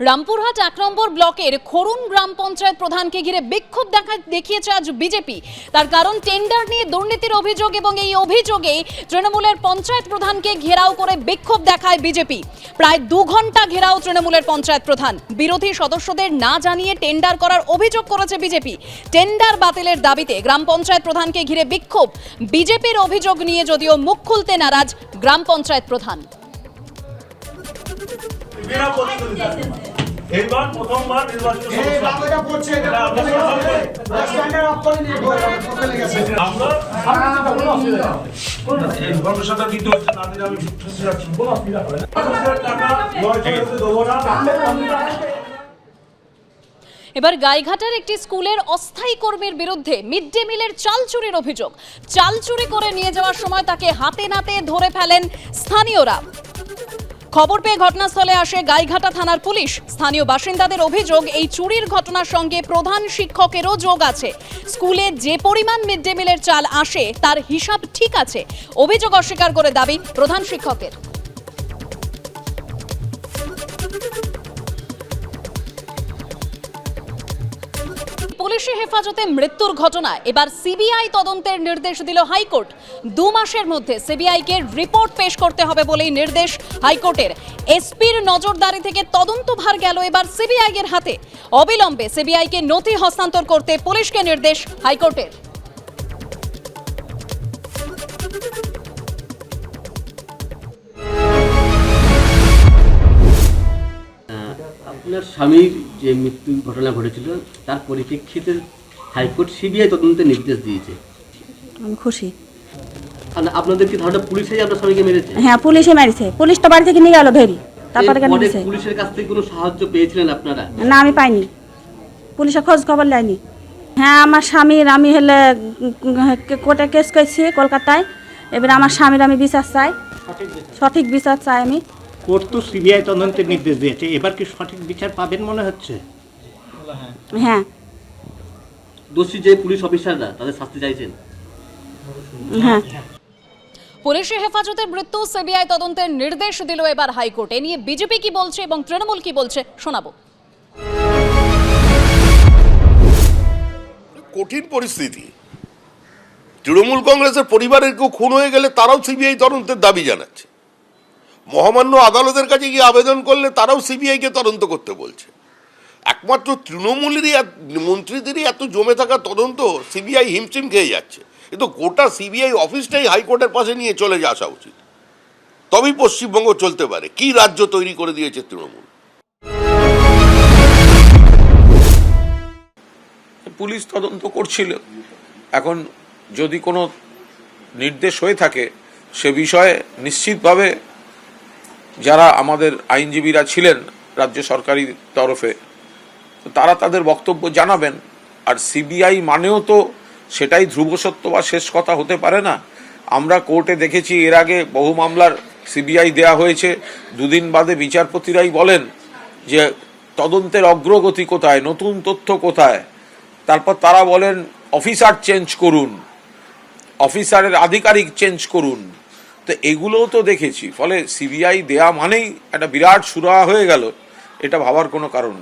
রামপুরহাট ১ নম্বর ব্লকের খরুন গ্রাম পঞ্চায়েত প্রধানকে ঘিরে বিক্ষোভ দেখিয়েছে আজ বিজেপি। তার কারণ টেন্ডার নিয়ে দুর্নীতির অভিযোগ এবং এই অভিযোগে তৃণমূলের পঞ্চায়েত প্রধানকে ঘেরাও করে বিক্ষোভ দেখায় বিজেপি। প্রায় ২ ঘন্টা ঘেরাও তৃণমূলের পঞ্চায়েত প্রধান। বিরোধী সদস্যদের না জানিয়ে টেন্ডার করার অভিযোগ করেছে বিজেপি। টেন্ডার বাতিলের দাবিতে গ্রাম পঞ্চায়েত প্রধানকে ঘিরে বিক্ষোভ। বিজেপির অভিযোগ নিয়ে যদিও মুখ খুলতে নারাজ গ্রাম পঞ্চায়েত প্রধান। এইবার প্রথমবার নির্বাচিত এবার গাইঘাটার একটি স্কুলের অস্থায়ী কর্মীর বিরুদ্ধে মিড ডে মিলের চাল চুরির অভিযোগ। চাল চুরি করে নিয়ে যাওয়ার সময় তাকে হাতে নাতে ধরে ফেলেন স্থানীয়রা। খবর পেয়ে ঘটনাস্থলে আসে গাইঘাটা থানার পুলিশ। স্থানীয় বাসিন্দাদের অভিযোগ, এই চুরির ঘটনার সঙ্গে প্রধান শিক্ষকেরও যোগ আছে। স্কুলে যে পরিমাণ মিড ডে মিলের চাল আসে তার হিসাব ঠিক আছে। অভিযোগ অস্বীকার করে দাবি প্রধান শিক্ষকের। পুলিশি হেফাজতে মৃত্যুর ঘটনায় এবার সিবিআই তদন্তের নির্দেশ দিল হাইকোর্ট। ২ মাসের মধ্যে সিবিআইকে রিপোর্ট পেশ করতে হবে বলেই নির্দেশ হাইকোর্টের। এসপির নজরদারি থেকে তদন্তভার গেল এবার সিবিআই এর হাতে। অবিলম্বে সিবিআইকে নথি হস্তান্তর করতে পুলিশকে নির্দেশ হাইকোর্টের। আপনার স্বামীর যে মৃত্যু ঘটনা ঘটেছিল তার পরিপ্রেক্ষিতে হাইকোর্ট সিবিআই তদন্তের নির্দেশ দিয়েছে। আমি খুশি। আপনাদের কি ধারণা পুলিশই আপনার স্বামীকে মেরেছে? হ্যাঁ, পুলিশে মেরেছে। পুলিশ তো বাড়ি থেকে নিয়ে গেল ধরি, তারপরে কেন মেরেছে? পুলিশের কাছ থেকে কোনো সাহায্য পেয়েছিলেন আপনারা? না, আমি পাইনি। পুলিশে খোঁজ খবর নেয়নি। হ্যাঁ, আমার স্বামীর আমি হলে কোর্টে কেস করছি কলকাতায়। এবার আমার স্বামীর আমি বিচার চাই, সঠিক বিচার চাই আমি। কোর্ট তো সিবিআই তদন্তের নির্দেশ দিয়েছে, এবার কি সঠিক বিচার পাবেন মনে হচ্ছে? হ্যাঁ। দোষী যে পুলিশ অফিসাররা তাদের শাস্তি চাইছেন? হ্যাঁ। পুলিশি হেফাজতে মৃত্যু, সিবিআই তদন্তের নির্দেশ দিল এবার হাইকোর্ট। এ নিয়ে বিজেপি কি বলছে এবং তৃণমূল কি বলছে শোনাবো। কঠিন পরিস্থিতি। তৃণমূল কংগ্রেসের পরিবারের কেউ খুন হয়ে গেলে তারাও সিবিআই তদন্তের দাবি জানাচ্ছে। মহামান্য আদালতের কাছে গিয়ে আবেদন করলে তারাও সিবিআইকে তদন্ত করতে বলছে। একমাত্র তৃণমূলেরই মন্ত্রীদেরই এত জমে থাকা তদন্ত সিবিআই হিমশিম খেয়ে যাচ্ছে। কিন্তু গোটা সিবিআই অফিসটাই হাইকোর্টের পাশে নিয়ে চলে আসা উচিত, তবেই পশ্চিমবঙ্গ চলতে পারে। কি রাজ্য তৈরি করে দিয়েছে তৃণমূল। পুলিশ তদন্ত করছিল। এখন যদি কোনো নির্দেশ হয়ে থাকে সে বিষয়ে নিশ্চিতভাবে যারা আমাদের আইনজীবীরা ছিলেন রাজ্য সরকারি তরফে তারা তাদের বক্তব্য জানাবেন। আর সিবিআই মানেও তো সেটাই ধ্রুবসত্য বা শেষ কথা হতে পারে না। আমরা কোর্টে দেখেছি এর আগে বহু মামলার সিবিআই দেয়া হয়েছে, 2 দিন বাদে বিচারপতিরাই বলেন যে তদন্তের অগ্রগতি কোথায়, নতুন তথ্য কোথায়। তারপর তারা বলেন অফিসার চেঞ্জ করুন, অফিসারের আধিকারিক চেঞ্জ করুন। তো এগুলোও তো দেখেছি। ফলে সিবিআই দেয়া মানেই একটা বিরাট সুরাহা হয়ে গেল, এটা ভাবার কোনো কারণ নেই।